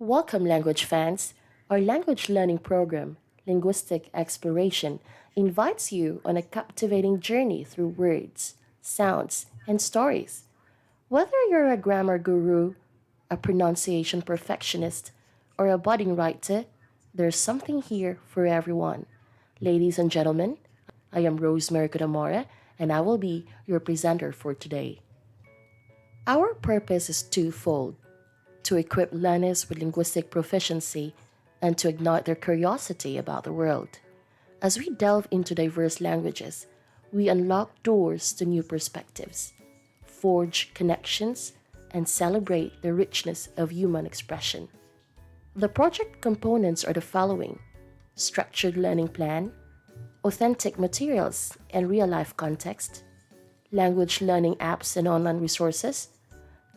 Welcome, language fans. Our language learning program, Linguistic Exploration, invites you on a captivating journey through words, sounds, and stories. Whether you're a grammar guru, a pronunciation perfectionist, or a budding writer, there's something here for everyone. Ladies and gentlemen, I am Rosemary Kudamora, and I will be your presenter for today. Our purpose is twofold: to equip learners with linguistic proficiency and to ignite their curiosity about the world. As we delve into diverse languages, we unlock doors to new perspectives, forge connections, and celebrate the richness of human expression. The project components are the following: structured learning plan, authentic materials and real life context, language learning apps and online resources,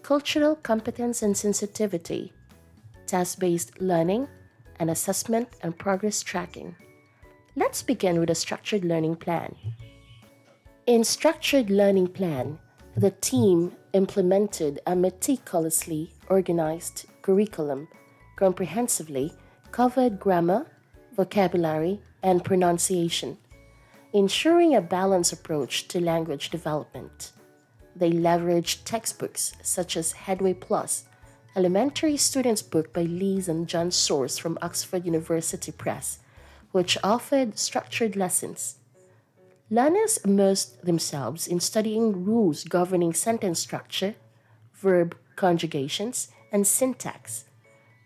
cultural competence and sensitivity, task based learning, and assessment and progress tracking. Let's begin with a structured learning plan. In structured learning plan, the team implemented a meticulously organized curriculum, comprehensively covered grammar, vocabulary, and pronunciation, ensuring a balanced approach to language development. They leveraged textbooks such as Headway Plus, elementary students' book by Liz and John Source from Oxford University Press, which offered structured lessons. Learners immersed themselves in studying rules governing sentence structure, verb conjugations, and syntax.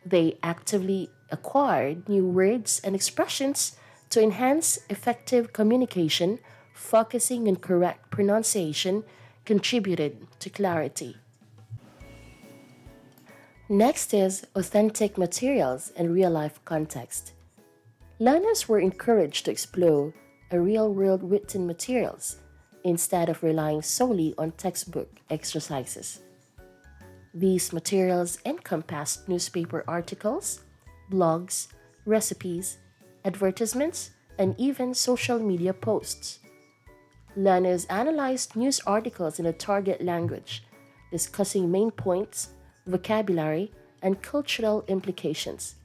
They actively acquired new words and expressions to enhance effective communication, focusing on correct pronunciation contributed to clarity. Next is authentic materials and real life context. Learners were encouraged to explore a real world written materials instead of relying solely on textbook exercises. These materials encompassed newspaper articles, blogs, recipes, advertisements, and even social media posts. Learners analyzed news articles in a target language, discussing main points, vocabulary, and cultural implications.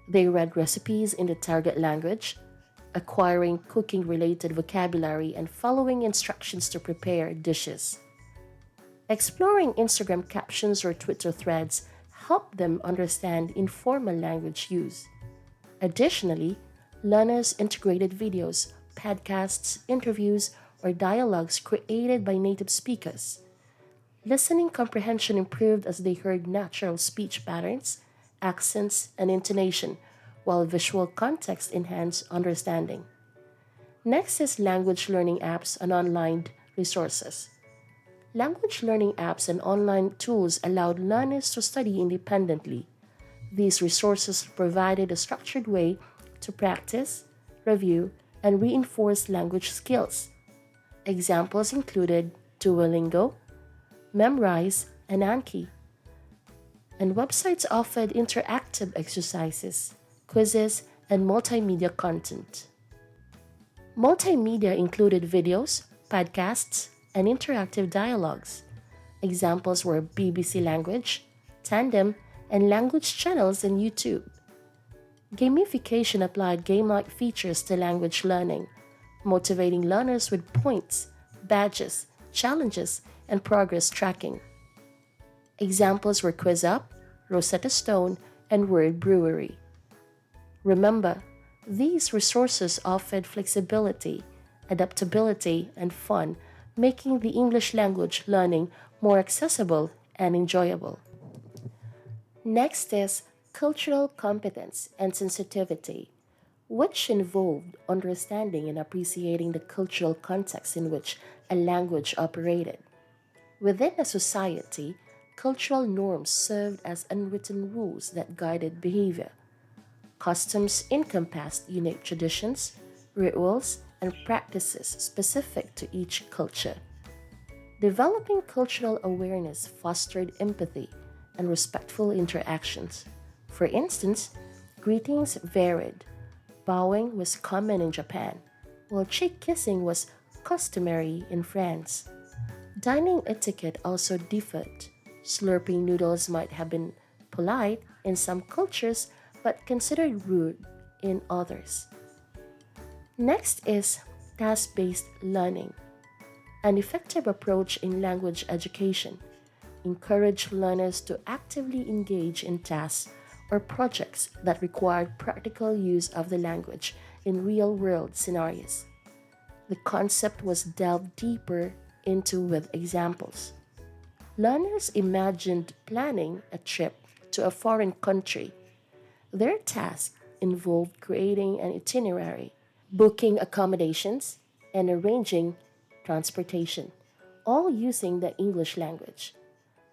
They read recipes in the target language, acquiring cooking related vocabulary and following instructions to prepare dishes. Exploring Instagram captions or Twitter threads helped them understand informal language use. Additionally, learners integrated videos, podcasts, interviews, or dialogues created by native speakers. Listening comprehension improved as they heard natural speech patterns, accents, and intonation, while visual context enhanced understanding. Next is language learning apps and online resources. Language learning apps and online tools allowed learners to study independently. These resources provided a structured way to practice, review, and reinforce language skills. Examples included Duolingo, Memrise, and Anki. And websites offered interactive exercises, quizzes, and multimedia content. Multimedia included videos, podcasts, and interactive dialogues. Examples were BBC Language, Tandem, and language channels on YouTube. Gamification applied game like features to language learning, motivating learners with points, badges, challenges, and progress tracking. Examples were QuizUp, Rosetta Stone, and Word Brewery. Remember, these resources offered flexibility, adaptability, and fun, making the English language learning more accessible and enjoyable. Next is cultural competence and sensitivity, which involved understanding and appreciating the cultural context in which a language operated. Within a society, cultural norms served as unwritten rules that guided behavior. Customs encompassed unique traditions, rituals, and practices specific to each culture. Developing cultural awareness fostered empathy and respectful interactions. For instance, greetings varied. Bowing was common in Japan, while cheek kissing was customary in France. Dining etiquette also differed. Slurping noodles might have been polite in some cultures but considered rude in others. Next is task based learning, an effective approach in language education. Encourage learners to actively engage in tasks or projects that require practical use of the language in real world scenarios. The concept was delved deeper into with examples. Learners imagined planning a trip to a foreign country. Their task involved creating an itinerary, booking accommodations, and arranging transportation, all using the English language.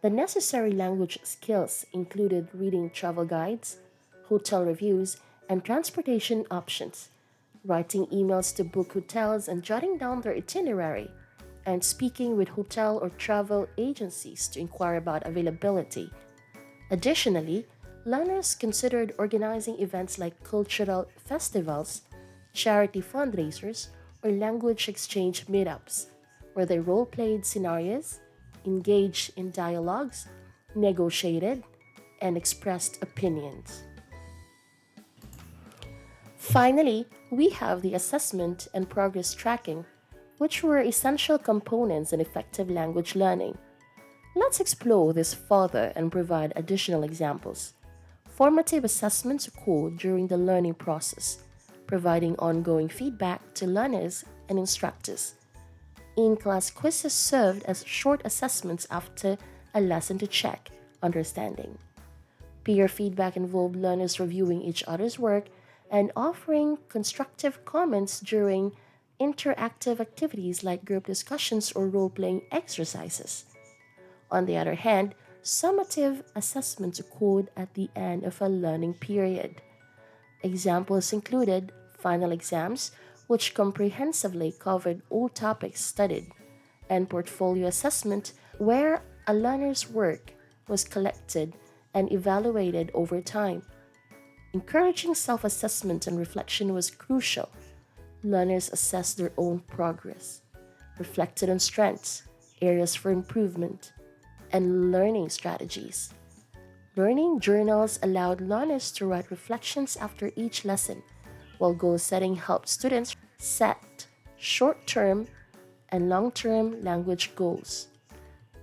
The necessary language skills included reading travel guides, hotel reviews, and transportation options, writing emails to book hotels and jotting down their itinerary, and speaking with hotel or travel agencies to inquire about availability. Additionally, learners considered organizing events like cultural festivals, charity fundraisers, or language exchange meetups, where they role played scenarios, engaged in dialogues, negotiated, and expressed opinions. Finally, we have the assessment and progress tracking, which were essential components in effective language learning. Let's explore this further and provide additional examples. Formative assessments occur during the learning process, providing ongoing feedback to learners and instructors. In-class quizzes served as short assessments after a lesson to check understanding. Peer feedback involved learners reviewing each other's work and offering constructive comments during interactive activities like group discussions or role-playing exercises. On the other hand, summative assessments occurred at the end of a learning period. Examples included final exams, which comprehensively covered all topics studied, and portfolio assessment, where a learner's work was collected and evaluated over time. Encouraging self assessment and reflection was crucial. Learners assessed their own progress, reflected on strengths, areas for improvement, and learning strategies. Learning journals allowed learners to write reflections after each lesson, while goal setting helped students set short term and long term language goals.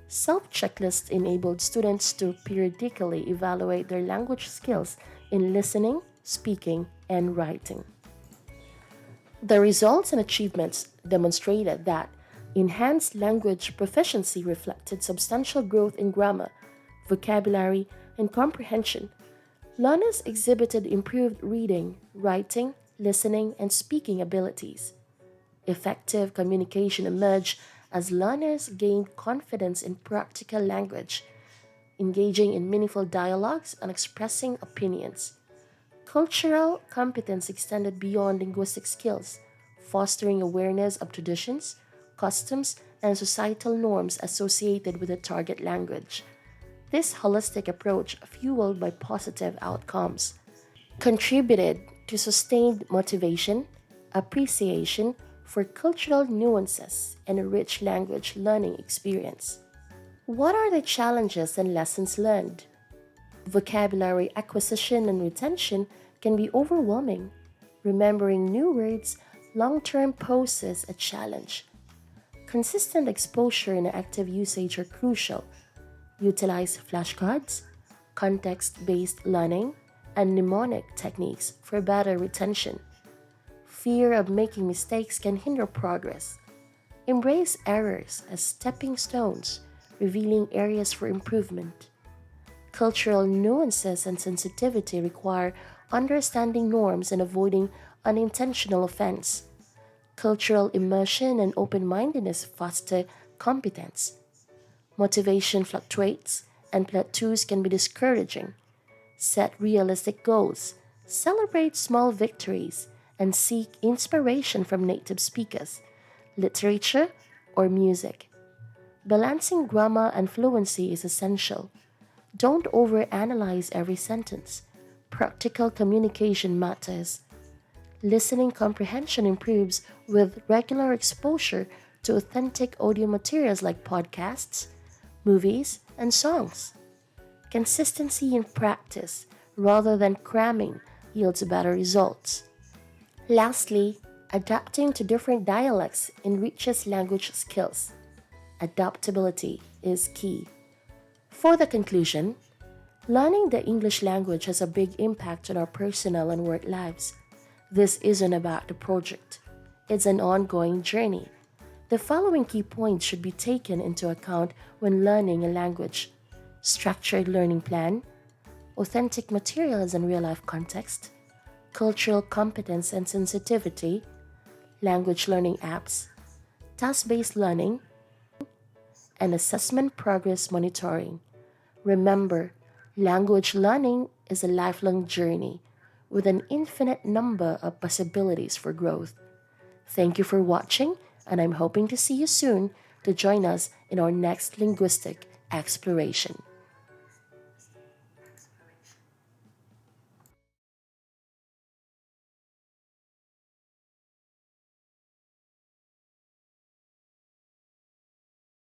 Self checklists enabled students to periodically evaluate their language skills in listening, speaking, and writing. The results and achievements demonstrated that enhanced language proficiency reflected substantial growth in grammar, vocabulary, and comprehension. Learners exhibited improved reading, writing, listening, and speaking abilities. Effective communication emerged as learners gained confidence in practical language, engaging in meaningful dialogues and expressing opinions. Cultural competence extended beyond linguistic skills, fostering awareness of traditions, customs, and societal norms associated with the target language. This holistic approach, fueled by positive outcomes, contributed to sustained motivation, appreciation for cultural nuances, and a rich language learning experience. What are the challenges and lessons learned? Vocabulary acquisition and retention can be overwhelming. Remembering new words long term poses a challenge. Consistent exposure and active usage are crucial. Utilize flashcards, context based learning, and mnemonic techniques for better retention. Fear of making mistakes can hinder progress. Embrace errors as stepping stones, revealing areas for improvement. Cultural nuances and sensitivity require understanding norms and avoiding unintentional offense. Cultural immersion and open mindedness foster competence. Motivation fluctuates, and plateaus can be discouraging. Set realistic goals, celebrate small victories, and seek inspiration from native speakers, literature, or music. Balancing grammar and fluency is essential. Don't overanalyze every sentence. Practical communication matters. Listening comprehension improves with regular exposure to authentic audio materials like podcasts, movies, and songs. Consistency in practice rather than cramming yields better results. Lastly, adapting to different dialects enriches language skills. Adaptability is key. For the conclusion, learning the English language has a big impact on our personal and work lives. This isn't about the project, it's an ongoing journey. The following key points should be taken into account when learning a language: structured learning plan, authentic materials in real life context, cultural competence and sensitivity, language learning apps, task based learning, and assessment progress monitoring. Remember, language learning is a lifelong journey with an infinite number of possibilities for growth. Thank you for watching, and I'm hoping to see you soon to join us in our next linguistic exploration.